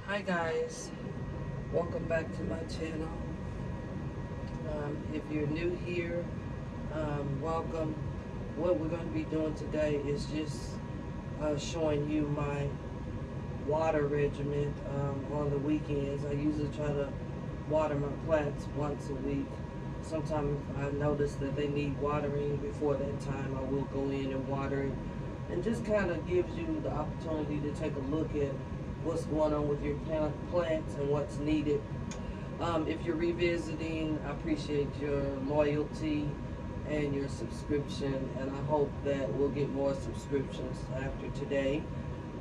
Hi guys, welcome back to my channel. If you're new here, welcome. What we're going to be doing today is just showing you my water regimen on the weekends. I usually try to water my plants once a week. Sometimes I notice that they need watering before that time. I will go in and water it, and just kind of gives you the opportunity to take a look at what's going on with your plants and what's needed. If you're revisiting, I appreciate your loyalty and your subscription, and I hope that we'll get more subscriptions after today.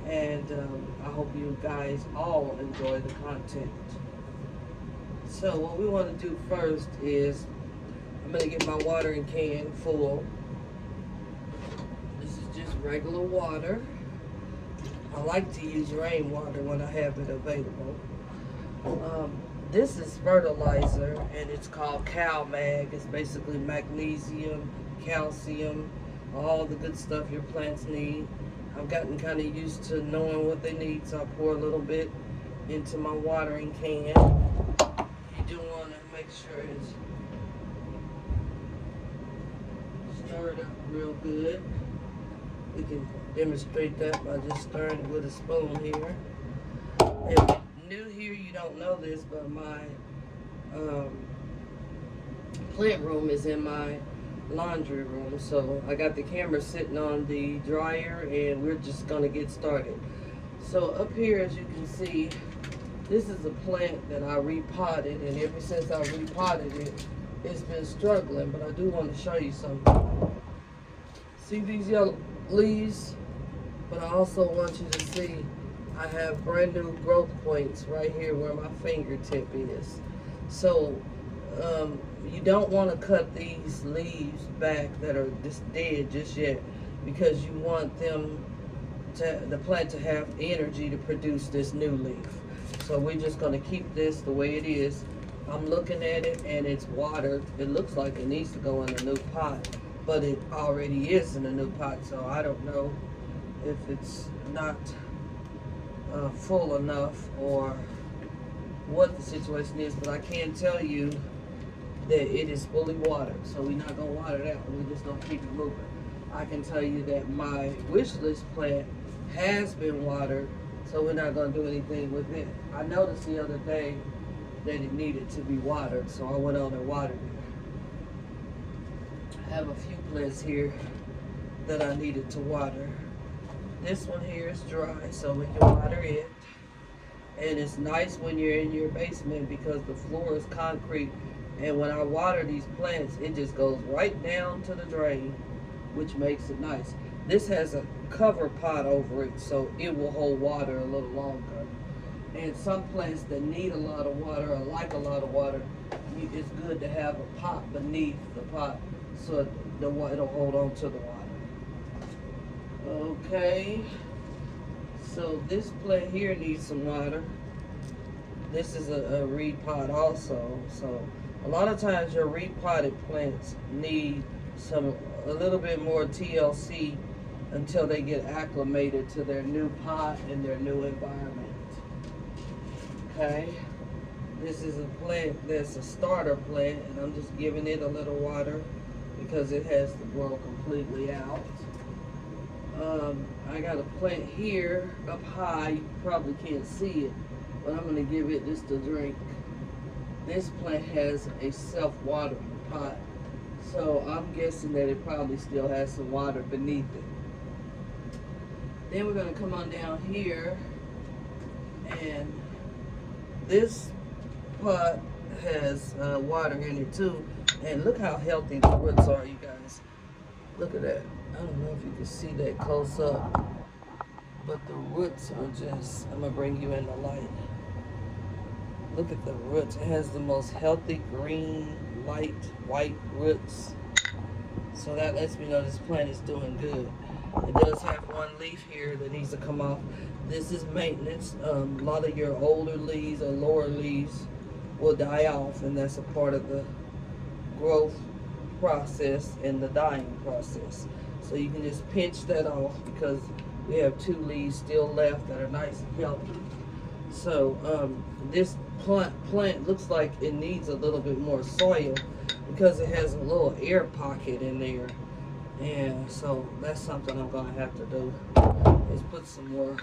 And I hope you guys all enjoy the content. So what we want to do first is I'm going to get my watering can full. This is just regular water. I like to use rainwater when I have it available. This is fertilizer, and it's called CalMag. It's basically magnesium, calcium, all the good stuff your plants need. I've gotten kind of used to knowing what they need, so I pour a little bit into my watering can. You do want to make sure it's stirred up real good. We can demonstrate that by just stirring it with a spoon here. If you're new here, you don't know this, but my plant room is in my laundry room. So I got the camera sitting on the dryer, and we're just gonna get started. So up here, as you can see, this is a plant that I repotted, and ever since I repotted it, it's been struggling, but I do want to show you something. See these yellow leaves? But I also want you to see I have brand new growth points right here where my fingertip is. So you don't want to cut these leaves back that are just dead just yet, because you want the plant to have energy to produce this new leaf. So we're just going to keep this the way it is. I'm looking at it, and it's watered. It looks like it needs to go in a new pot, but it already is in a new pot, so I don't know if it's not full enough or what the situation is, but I can tell you that it is fully watered, so we're not going to water that one. We're just going to keep it moving. I can tell you that my wish list plant has been watered, so we're not going to do anything with it. I noticed the other day that it needed to be watered, so I went on and watered it. I have a few plants here that I needed to water. This one here is dry, so we can water it. And it's nice when you're in your basement because the floor is concrete, and when I water these plants, it just goes right down to the drain, which makes it nice. This has a cover pot over it, so it will hold water a little longer. And some plants that need a lot of water or like a lot of water, it's good to have a pot beneath the pot so it'll hold on to the water. Okay, so this plant here needs some water. This is a repot also. So a lot of times your repotted plants need a little bit more TLC until they get acclimated to their new pot and their new environment. Okay, this is a plant that's a starter plant, and I'm just giving it a little water because it has to grow completely out. I got a plant here up high. You probably can't see it, but I'm going to give it just a drink. This plant has a self-watering pot, so I'm guessing that it probably still has some water beneath it. Then we're going to come on down here, and this pot has water in it too. And look how healthy the roots are, you guys. Look at that. I don't know if you can see that close up, but the roots are just, I'm going to bring you in the light. Look at the roots. It has the most healthy green, light, white roots. So that lets me know this plant is doing good. It does have one leaf here that needs to come off. This is maintenance. A lot of your older leaves or lower leaves will die off, and that's a part of the growth process and the dying process. So you can just pinch that off because we have 2 leaves still left that are nice and healthy. So this plant looks like it needs a little bit more soil because it has a little air pocket in there. And so that's something I'm gonna have to do, is put some more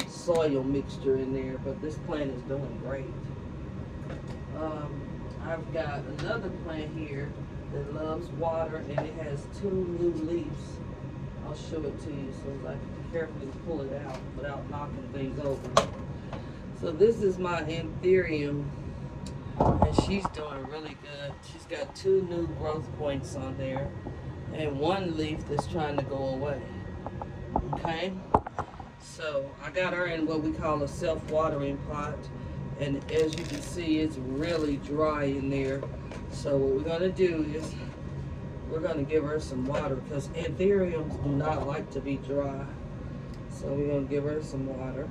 soil mixture in there. But this plant is doing great. I've got another plant here that loves water, and it has 2 new leaves. I'll show it to you so I can carefully pull it out without knocking things over. So this is my anthurium, and she's doing really good. She's got 2 new growth points on there, and 1 leaf that's trying to go away. Okay, so I got her in what we call a self-watering pot, and as you can see, it's really dry in there. So what we're gonna do is we're gonna give her some water, because anthuriums do not like to be dry. So we're gonna give her some water,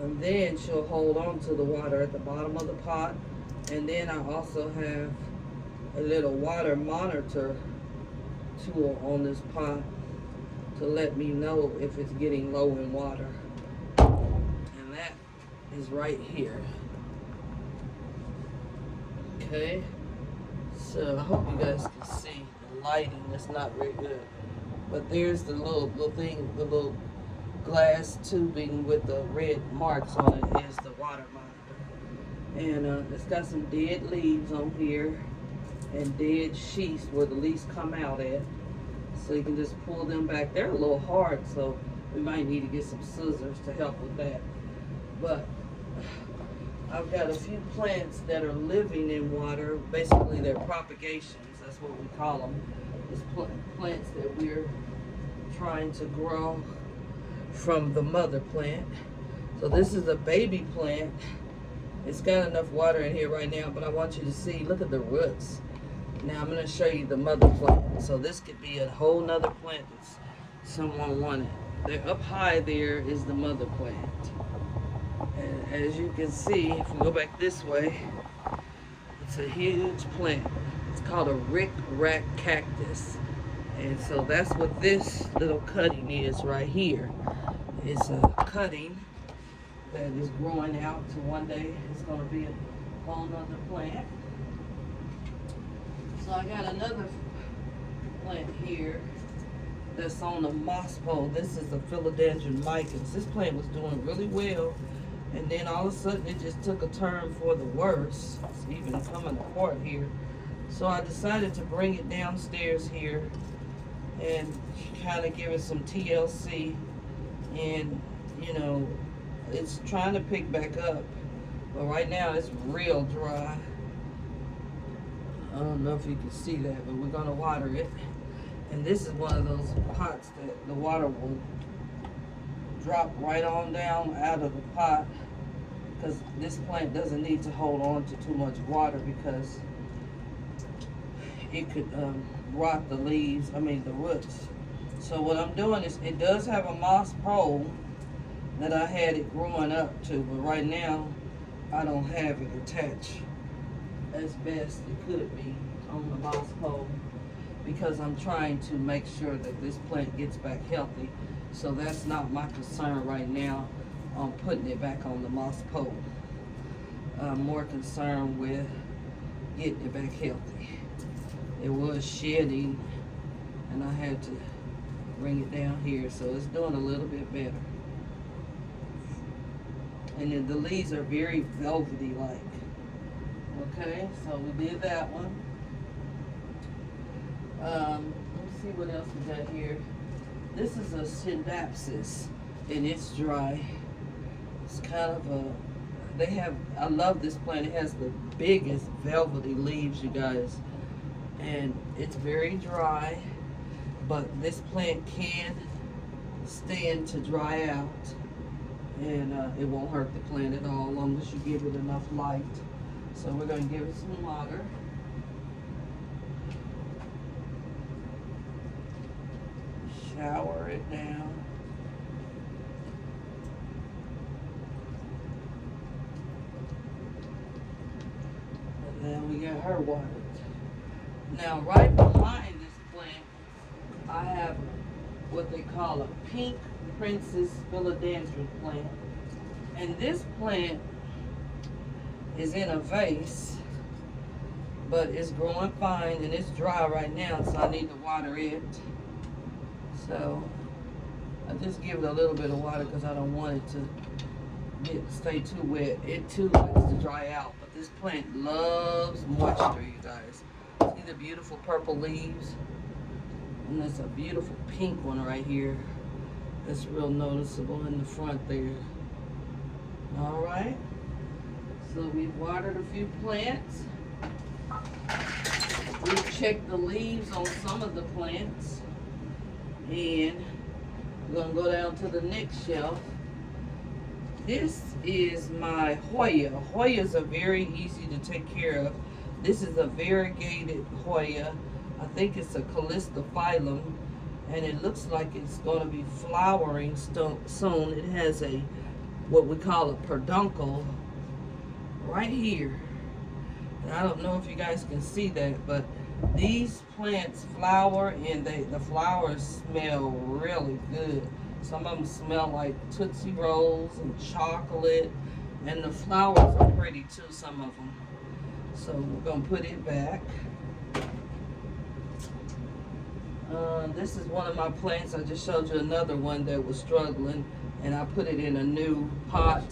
and then she'll hold on to the water at the bottom of the pot. And then I also have a little water monitor tool on this pot to let me know if it's getting low in water, and that is right here. Okay, so I hope you guys can see the lighting. It's not very good, but there's the little thing, the little glass tubing with the red marks on it is the water monitor. And it's got some dead leaves on here and dead sheaths where the leaves come out at. So you can just pull them back. They're a little hard, so we might need to get some scissors to help with that. But I've got a few plants that are living in water. Basically, they're propagations. That's what we call them. It's plants that we're trying to grow from the mother plant. So this is a baby plant. It's got enough water in here right now, but I want you to see, look at the roots. Now I'm going to show you the mother plant. So this could be a whole nother plant that someone wanted. There, up high there is the mother plant. And as you can see, if we go back this way, it's a huge plant. It's called a rick-rack cactus. And so that's what this little cutting is right here. It's a cutting that is growing out to one day it's going to be a whole nother plant. So I got another plant here that's on a moss pole. This is a philodendron micans. This plant was doing really well, and then all of a sudden it just took a turn for the worse. It's even coming apart here. So I decided to bring it downstairs here and kind of give it some TLC, and you know, it's trying to pick back up, but right now it's real dry. I don't know if you can see that, but we're gonna water it. And this is one of those pots that the water will drop right on down out of the pot, because this plant doesn't need to hold on to too much water because it could rot the leaves, the roots. So what I'm doing is, it does have a moss pole that I had it growing up to, but right now I don't have it attached as best it could be on the moss pole, because I'm trying to make sure that this plant gets back healthy. So that's not my concern right now on putting it back on the moss pole. I'm more concerned with getting it back healthy. It was shedding and I had to bring it down here, so it's doing a little bit better. And then the leaves are very velvety like. Okay, so we did that one. Let's see what else we got here. This is a Scindapsus, and it's dry. It's kind of a, I love this plant. It has the biggest velvety leaves, you guys. And it's very dry, but this plant can stand to dry out, and it won't hurt the plant at all as long as you give it enough light. So we're going to give it some water. Shower it down. And then we got her watered. Now right behind this plant, I have what they call a pink princess philodendron plant. And this plant is in a vase, but it's growing fine and it's dry right now, so I need to water it. So I just give it a little bit of water because I don't want it to stay too wet. It too likes to dry out, but this plant loves moisture, you guys. See the beautiful purple leaves? And there's a beautiful pink one right here. That's real noticeable in the front there. All right. So we've watered a few plants. We've checked the leaves on some of the plants. And we're going to go down to the next shelf. This is my Hoya. Hoyas are very easy to take care of. This is a variegated Hoya. I think it's a Calistophyllum, and it looks like it's going to be flowering soon. It has a, what we call a peduncle right here. And I don't know if you guys can see that, but these plants flower, and the flowers smell really good. Some of them smell like Tootsie Rolls and chocolate, and the flowers are pretty too, some of them. So we're going to put it back. This is one of my plants. I just showed you another one that was struggling, and I put it in a new pot.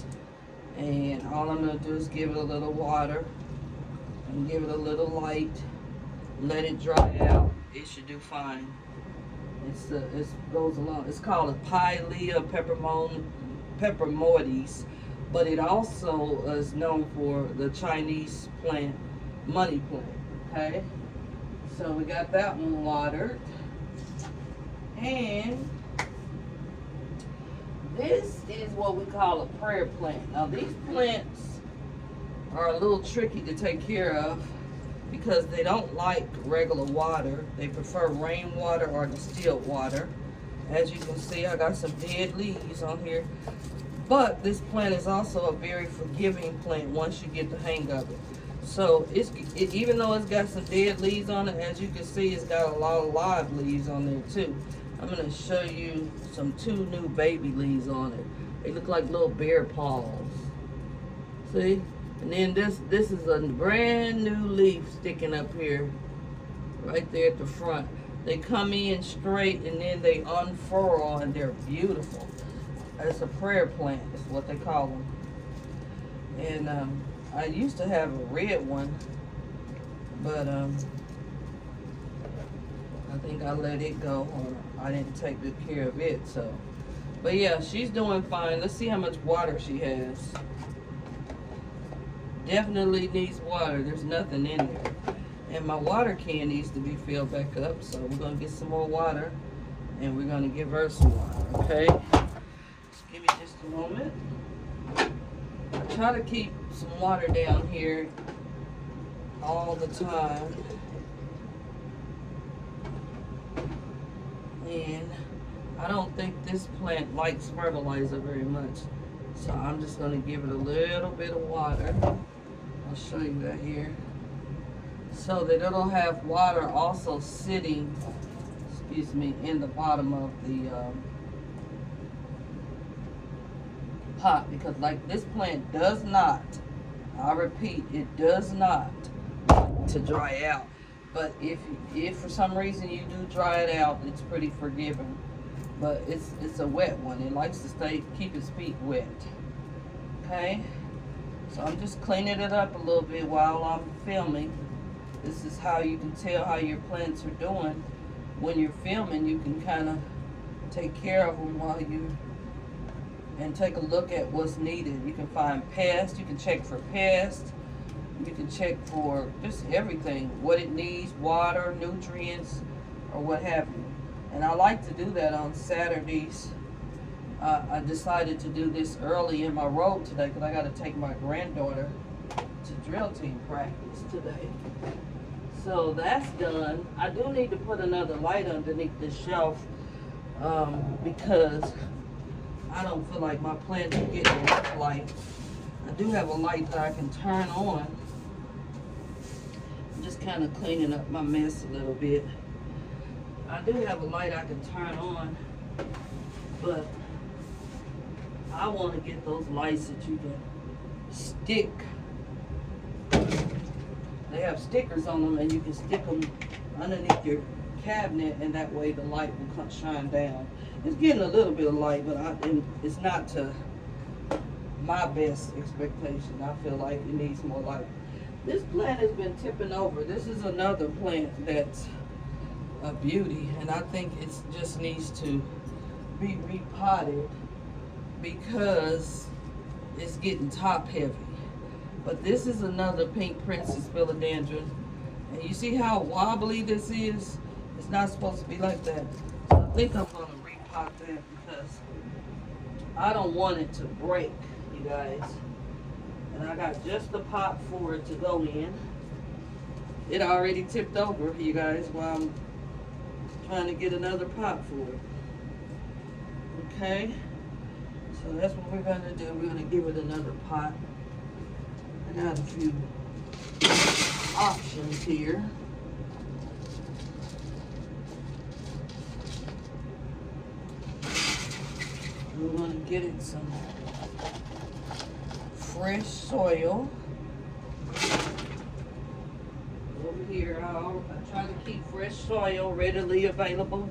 And all I'm going to do is give it a little water and give it a little light. Let it dry out. It should do fine. It goes along. It's called a Pilea peperomioides, but it also is known for the Chinese plant, money plant. Okay, so we got that one watered, and this is what we call a prayer plant. Now these plants are a little tricky to take care of, because they don't like regular water. They prefer rainwater or distilled water. As you can see, I got some dead leaves on here. But this plant is also a very forgiving plant once you get the hang of it. So even though it's got some dead leaves on it, as you can see, it's got a lot of live leaves on there too. I'm going to show you two new baby leaves on it. They look like little bear paws. See? And then this is a brand new leaf sticking up here, right there at the front. They come in straight and then they unfurl, and they're beautiful. It's a prayer plant, is what they call them. And I used to have a red one, but I think I let it go, or I didn't take good care of it. So, but yeah, she's doing fine. Let's see how much water she has. Definitely needs water. There's nothing in there. And my water can needs to be filled back up, so we're going to get some more water, and we're going to give her some water, okay? Just give me just a moment. I try to keep some water down here all the time. And I don't think this plant likes fertilizer very much, so I'm just going to give it a little bit of water. I'll show you that here, so that it'll have water also sitting, excuse me, in the bottom of the pot, because like this plant does not, I repeat, it does not want to dry out. But if for some reason you do dry it out, it's pretty forgiving. But it's a wet one. It likes to keep its feet wet. Okay? So I'm just cleaning it up a little bit while I'm filming. This is how you can tell how your plants are doing. When you're filming, you can kind of take care of them while and take a look at what's needed. You can find pests. You can check for pests. You can check for just everything, what it needs, water, nutrients, or what have you. And I like to do that on Saturdays. I decided to do this early in my road today because I got to take my granddaughter to drill team practice today. So that's done. I do need to put another light underneath this shelf because I don't feel like my plants are getting enough light. I do have a light that I can turn on. I'm just kind of cleaning up my mess a little bit. I do have a light I can turn on, but I want to get those lights that you can stick. They have stickers on them, and you can stick them underneath your cabinet, and that way the light will come shine down. It's getting a little bit of light, but it's not to my best expectation. I feel like it needs more light. This plant has been tipping over. This is another plant that's a beauty, and I think it just needs to be repotted because it's getting top heavy. But this is another pink princess philodendron, and you see how wobbly this is? It's not supposed to be like that. So I think I'm going to repot that because I don't want it to break, you guys. And I got just the pot for it to go in. It already tipped over, you guys, while I'm trying to get another pot for it. Okay, so that's what we're going to do. We're going to give it another pot. I got a few options here. We're going to get it some fresh soil. Over here, I try to keep fresh soil readily available.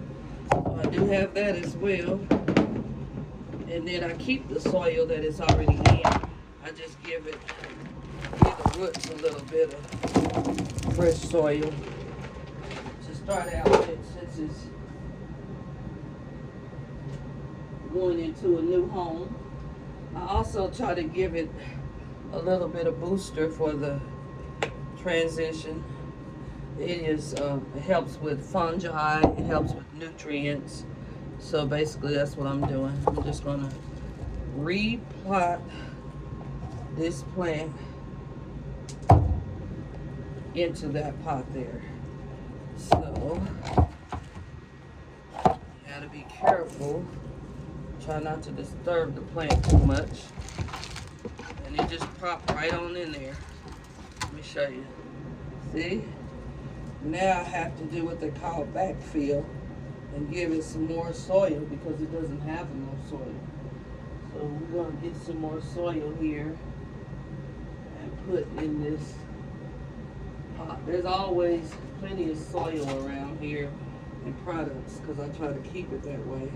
So I do have that as well. And then I keep the soil that is already in. I just give the roots a little bit of fresh soil to start out with, since it's going into a new home. I also try to give it a little bit of booster for the transition. It helps with fungi, it helps with nutrients. So basically that's what I'm doing. I'm just gonna replot this plant into that pot there. So you gotta be careful. Try not to disturb the plant too much. And it just popped right on in there. Let me show you. See? Now I have to do what they call backfill and give it some more soil because it doesn't have enough soil. So we're going to get some more soil here and put in this pot. There's always plenty of soil around here in products because I try to keep it that way.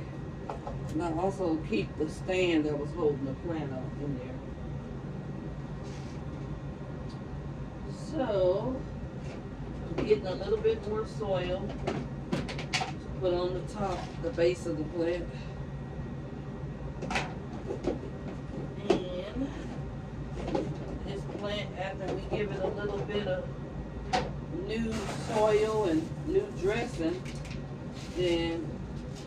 And I also keep the stand that was holding the plant up in there. So, I'm getting a little bit more soil to put on the top, the base of the plant. And this plant, after we give it a little bit of new soil and new dressing, then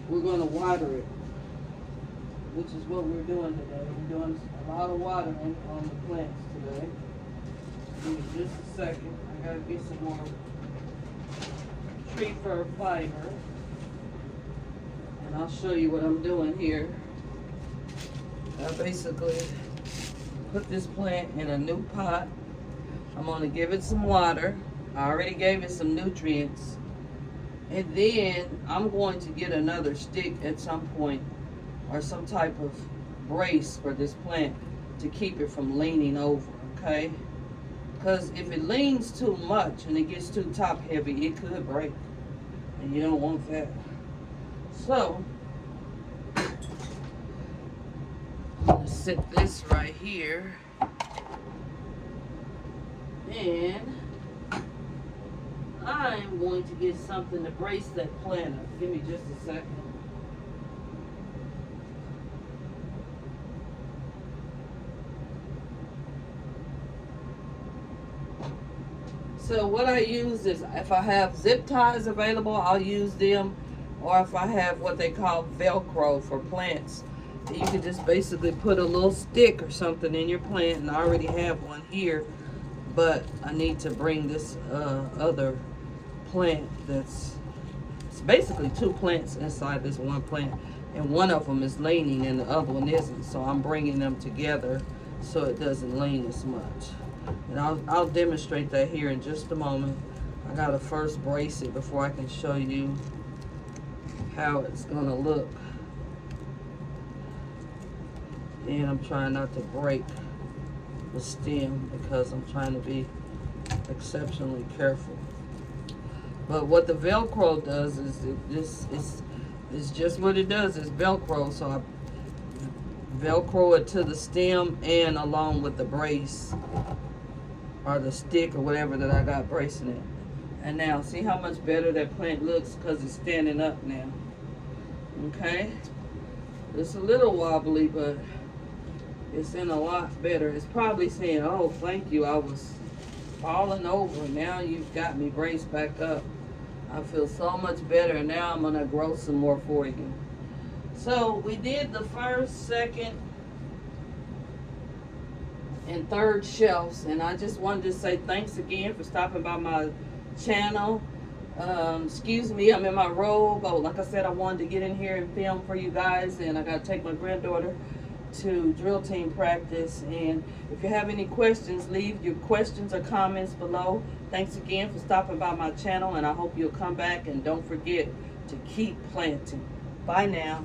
we're going to water it, which is what we're doing today. We're doing a lot of watering on the plants today. Give me just a second. I gotta get some more tree fir fiber. And I'll show you what I'm doing here. I basically put this plant in a new pot. I'm gonna give it some water. I already gave it some nutrients. And then I'm going to get another stick at some point or some type of brace for this plant to keep it from leaning over, okay? Because if it leans too much and it gets too top heavy, it could break. And you don't want that. So, I'm going to set this right here. And I'm going to get something to brace that plant up. Give me just a second. So what I use is, if I have zip ties available, I'll use them. Or if I have what they call Velcro for plants, you can just basically put a little stick or something in your plant. And I already have one here, but I need to bring this other plant it's basically two plants inside this one plant. And one of them is leaning and the other one isn't. So I'm bringing them together so it doesn't lean as much. And I'll demonstrate that here in just a moment. I gotta first brace it before I can show you how it's gonna look. And I'm trying not to break the stem because I'm trying to be exceptionally careful. But what the Velcro does is it's just what it does. It's Velcro, so I Velcro it to the stem and along with the brace or the stick or whatever that I got bracing it. And now see how much better that plant looks because it's standing up now. Okay, it's a little wobbly, but it's in a lot better. It's probably saying, oh, thank you, I was falling over, now you've got me braced back up. I feel so much better, and now I'm gonna grow some more for you. So we did the first, second, and third shelves, and I just wanted to say thanks again for stopping by my channel. Excuse me, I'm in my robe. Oh, like I said, I wanted to get in here and film for you guys, and I gotta take my granddaughter to drill team practice. And if you have any questions, leave your questions or comments below. Thanks again for stopping by my channel, and I hope you'll come back, and don't forget to keep planting. Bye now.